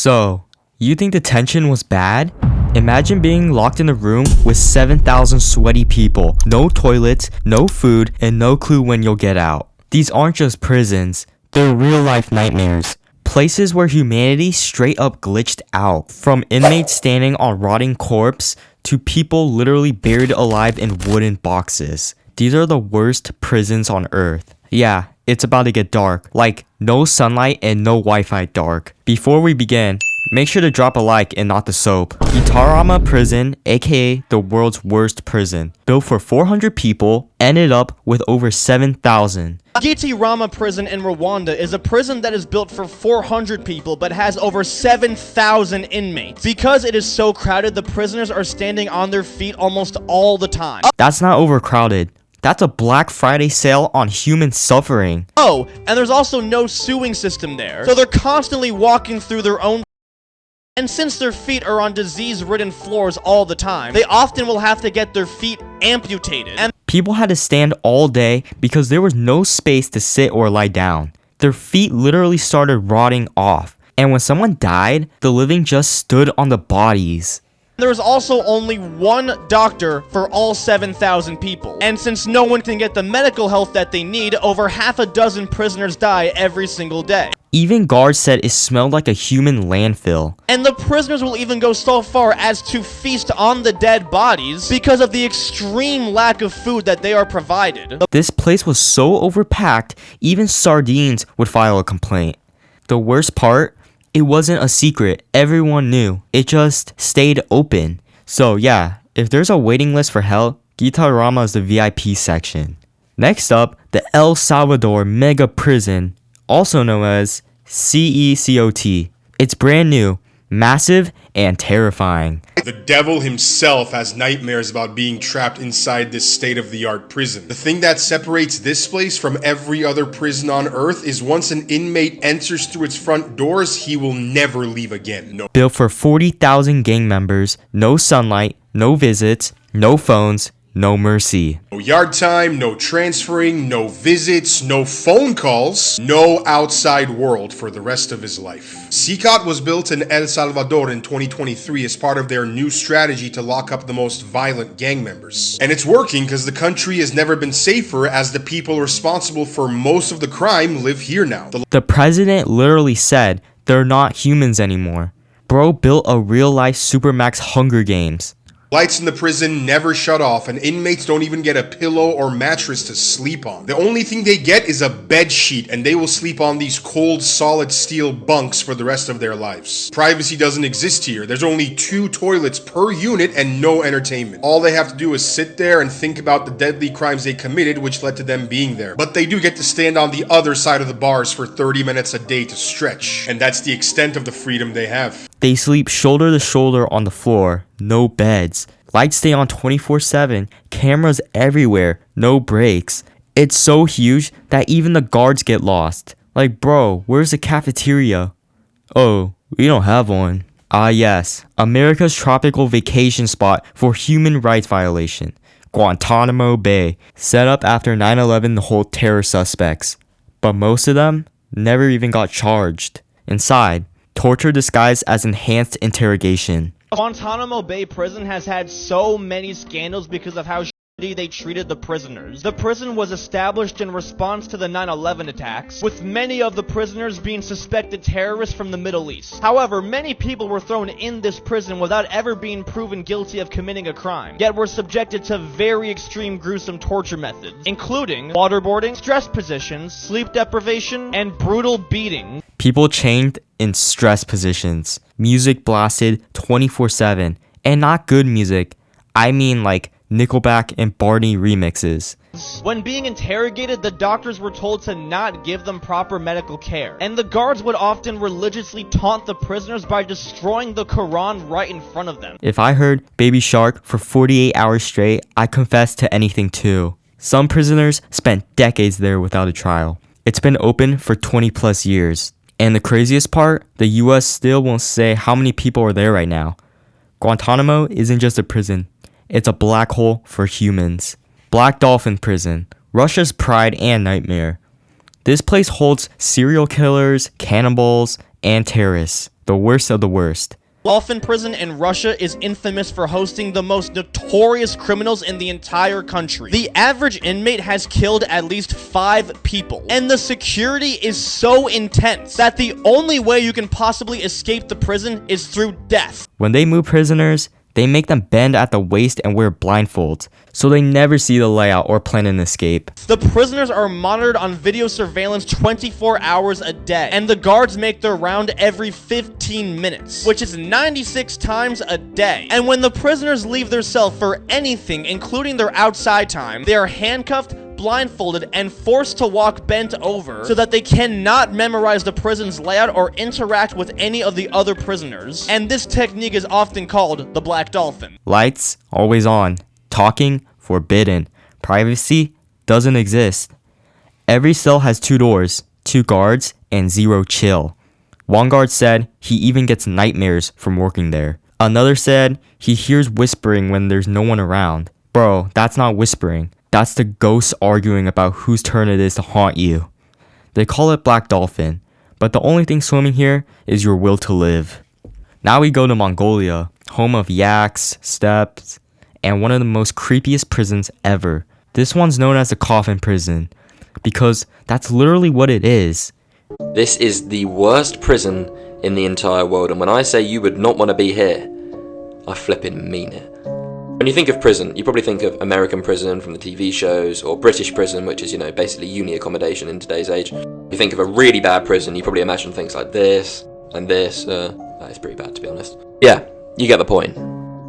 So, you think the tension was bad? Imagine being locked in a room with 7,000 sweaty people, no toilets, no food, and no clue when you'll get out. These aren't just prisons, they're real-life nightmares. Places where humanity straight up glitched out. From inmates standing on rotting corpse to people literally buried alive in wooden boxes. These are the worst prisons on earth. Yeah, it's about to get dark. Like, no sunlight and no Wi-Fi dark. Before we begin, make sure to drop a like and not the soap. Gitarama Prison, aka the world's worst prison. Built for 400 people, ended up with over 7,000. Gitarama Prison in Rwanda is a prison that is built for 400 people but has over 7,000 inmates. Because it is so crowded, the prisoners are standing on their feet almost all the time. That's not overcrowded. That's a Black Friday sale on human suffering. Oh, and there's also no sewing system there. So they're constantly walking through their own. And since their feet are on disease-ridden floors all the time, they often will have to get their feet amputated. And people had to stand all day because there was no space to sit or lie down. Their feet literally started rotting off. And when someone died, the living just stood on the bodies. there is also only one doctor for all 7,000 people. And since no one can get the medical help that they need, over half a dozen prisoners die every single day. Even guards said it smelled like a human landfill. And the prisoners will even go so far as to feast on the dead bodies because of the extreme lack of food that they are provided. This place was so overpacked, even sardines would file a complaint. The worst part? It wasn't a secret. Everyone knew. It just stayed open. So yeah, if there's a waiting list for hell, Gitarama is the VIP section. Next up, the El Salvador Mega Prison, also known as CECOT. It's brand new, massive, and terrifying. The devil himself has nightmares about being trapped inside this state-of-the-art prison. The thing that separates this place from every other prison on earth is once an inmate enters through its front doors, he will never leave again. No. Built for 40,000 gang members, no sunlight, no visits, no phones, no mercy. No yard time, no transferring, no visits, no phone calls, no outside world for the rest of his life. CECOT was built in El Salvador in 2023 as part of their new strategy to lock up the most violent gang members. And it's working because the country has never been safer as the people responsible for most of the crime live here now. The president literally said they're not humans anymore. Bro built a real-life Supermax Hunger Games. Lights in the prison never shut off, and inmates don't even get a pillow or mattress to sleep on. The only thing they get is a bed sheet, and they will sleep on these cold, solid steel bunks for the rest of their lives. Privacy doesn't exist here. There's only 2 toilets per unit and no entertainment. All they have to do is sit there and think about the deadly crimes they committed, which led to them being there. But they do get to stand on the other side of the bars for 30 minutes a day to stretch, and that's the extent of the freedom they have. They sleep shoulder to shoulder on the floor, no beds. Lights stay on 24/7, cameras everywhere, no breaks. It's so huge that even the guards get lost. Like, bro, where's the cafeteria? Oh, we don't have one. Ah yes, America's tropical vacation spot for human rights violation. Guantanamo Bay, set up after 9/11 to hold terror suspects. But most of them never even got charged. Inside, torture disguised as enhanced interrogation. Guantanamo Bay Prison has had so many scandals because of how shitty they treated the prisoners. The prison was established in response to the 9/11 attacks, with many of the prisoners being suspected terrorists from the Middle East. However, many people were thrown in this prison without ever being proven guilty of committing a crime, yet were subjected to very extreme gruesome torture methods, including waterboarding, stress positions, sleep deprivation, and brutal beating. People chained in stress positions, music blasted 24/7, and not good music. I mean like Nickelback and Barney remixes. When being interrogated, the doctors were told to not give them proper medical care, and the guards would often religiously taunt the prisoners by destroying the Quran right in front of them. If I heard Baby Shark for 48 hours straight, I confess to anything too. Some prisoners spent decades there without a trial. It's been open for 20 plus years. And the craziest part, the US still won't say how many people are there right now. Guantanamo isn't just a prison, it's a black hole for humans. Black Dolphin Prison, Russia's pride and nightmare. This place holds serial killers, cannibals, and terrorists. The worst of the worst. Dolphin prison in Russia is infamous for hosting the most notorious criminals in the entire country. The average inmate has killed at least 5 people, and the security is so intense that the only way you can possibly escape the prison is through death. When they move prisoners, they make them bend at the waist and wear blindfolds, so they never see the layout or plan an escape. The prisoners are monitored on video surveillance 24 hours a day, and the guards make their round every 15 minutes, which is 96 times a day. And when the prisoners leave their cell for anything, including their outside time, they are handcuffed, blindfolded, and forced to walk bent over so that they cannot memorize the prison's layout or interact with any of the other prisoners. And this technique is often called the Black Dolphin. Lights, always on. Talking, forbidden. Privacy doesn't exist. Every cell has 2 doors, 2 guards, and 0 chill. One guard said he even gets nightmares from working there. Another said he hears whispering when there's no one around. Bro, that's not whispering. That's the ghosts arguing about whose turn it is to haunt you. They call it Black Dolphin, but the only thing swimming here is your will to live. Now we go to Mongolia, home of yaks, steppes, and one of the most creepiest prisons ever. This one's known as the coffin prison, because that's literally what it is. This is the worst prison in the entire world, and when I say you would not want to be here, I flipping mean it. When you think of prison, you probably think of American prison from the TV shows, or British prison, which is, basically uni accommodation in today's age. You think of a really bad prison, you probably imagine things like this, and this. That is pretty bad, to be honest. Yeah, you get the point.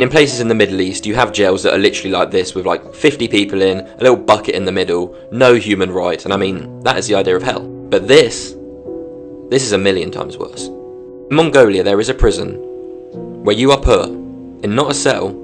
In places in the Middle East, you have jails that are literally like this, with like 50 people in, a little bucket in the middle, no human rights, and I mean, that is the idea of hell. But this is a million times worse. In Mongolia, there is a prison where you are put in not a cell,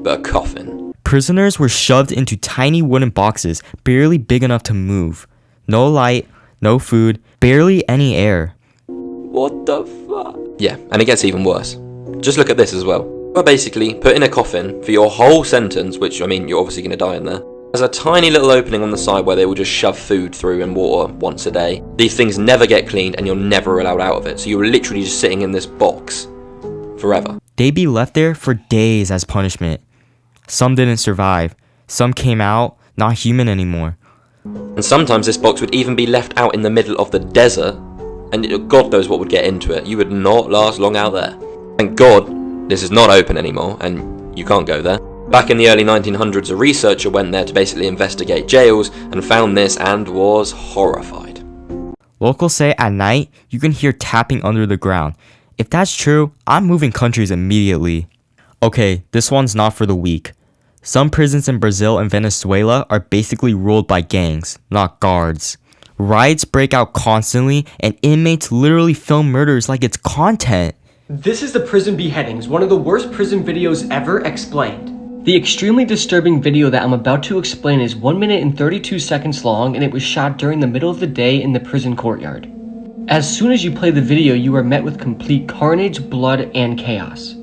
but a coffin. Prisoners were shoved into tiny wooden boxes, barely big enough to move. No light, no food, barely any air. What the fuck? Yeah, and it gets even worse. Just look at this as well. You are basically put in a coffin for your whole sentence, which, you're obviously going to die in there. There's a tiny little opening on the side where they will just shove food through and water once a day. These things never get cleaned and you're never allowed out of it. So you're literally just sitting in this box forever. They'd be left there for days as punishment. Some didn't survive. Some came out not human anymore. And sometimes this box would even be left out in the middle of the desert, and God knows what would get into it. You would not last long out there. Thank God this is not open anymore, and you can't go there. Back in the early 1900s, a researcher went there to basically investigate jails and found this and was horrified. Locals say at night, you can hear tapping under the ground. If that's true, I'm moving countries immediately. Okay, this one's not for the weak. Some prisons in Brazil and Venezuela are basically ruled by gangs, not guards. Riots break out constantly, and inmates literally film murders like it's content. This is the prison beheadings, one of the worst prison videos ever explained. The extremely disturbing video that I'm about to explain is 1 minute and 32 seconds long, and it was shot during the middle of the day in the prison courtyard. As soon as you play the video, you are met with complete carnage, blood, and chaos.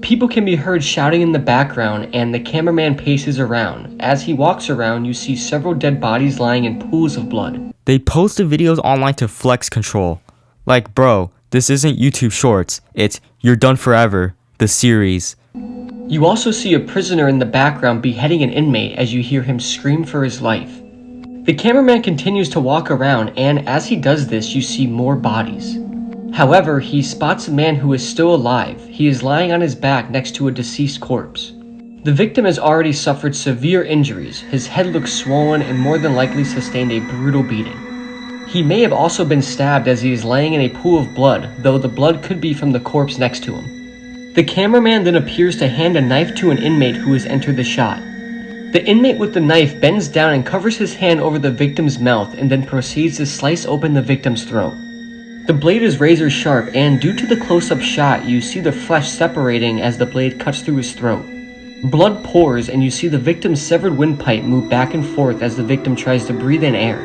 People can be heard shouting in the background, and the cameraman paces around. As he walks around, you see several dead bodies lying in pools of blood. They post the videos online to flex control. Like, bro, this isn't YouTube Shorts, it's You're Done Forever, the series. You also see a prisoner in the background beheading an inmate as you hear him scream for his life. The cameraman continues to walk around, and as he does this, you see more bodies. However, he spots a man who is still alive. He is lying on his back next to a deceased corpse. The victim has already suffered severe injuries. His head looks swollen and more than likely sustained a brutal beating. He may have also been stabbed as he is laying in a pool of blood, though the blood could be from the corpse next to him. The cameraman then appears to hand a knife to an inmate who has entered the shot. The inmate with the knife bends down and covers his hand over the victim's mouth and then proceeds to slice open the victim's throat. The blade is razor sharp, and due to the close-up shot, you see the flesh separating as the blade cuts through his throat. Blood pours, and you see the victim's severed windpipe move back and forth as the victim tries to breathe in air.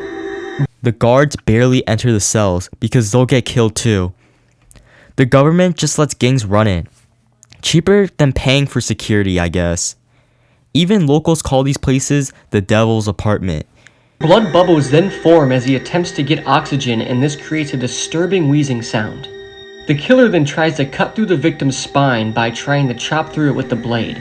The guards barely enter the cells because they'll get killed too. The government just lets gangs run it. Cheaper than paying for security, I guess. Even locals call these places the devil's apartment. Blood bubbles then form as he attempts to get oxygen, and this creates a disturbing wheezing sound. The killer then tries to cut through the victim's spine by trying to chop through it with the blade.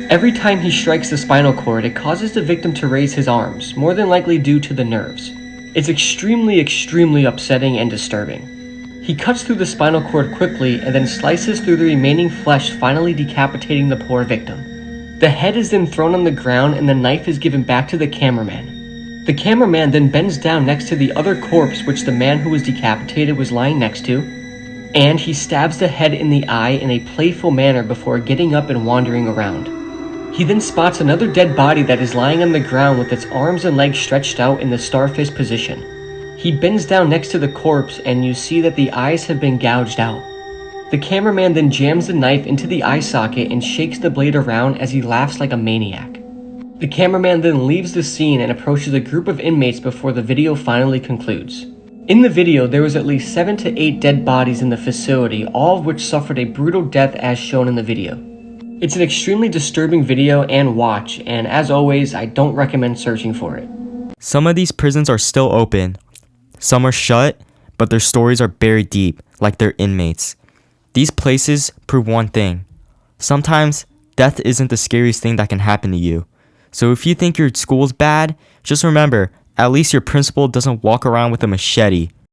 Every time he strikes the spinal cord, it causes the victim to raise his arms, more than likely due to the nerves. It's extremely upsetting and disturbing. He cuts through the spinal cord quickly and then slices through the remaining flesh, finally decapitating the poor victim. The head is then thrown on the ground and the knife is given back to the cameraman. The cameraman then bends down next to the other corpse which the man who was decapitated was lying next to, and he stabs the head in the eye in a playful manner before getting up and wandering around. He then spots another dead body that is lying on the ground with its arms and legs stretched out in the starfish position. He bends down next to the corpse and you see that the eyes have been gouged out. The cameraman then jams the knife into the eye socket and shakes the blade around as he laughs like a maniac. The cameraman then leaves the scene and approaches a group of inmates before the video finally concludes. In the video, there was at least 7 to 8 dead bodies in the facility, all of which suffered a brutal death as shown in the video. It's an extremely disturbing video and watch, and as always, I don't recommend searching for it. Some of these prisons are still open. Some are shut, but their stories are buried deep, like their inmates. These places prove one thing. Sometimes, death isn't the scariest thing that can happen to you. So if you think your school's bad, just remember, at least your principal doesn't walk around with a machete.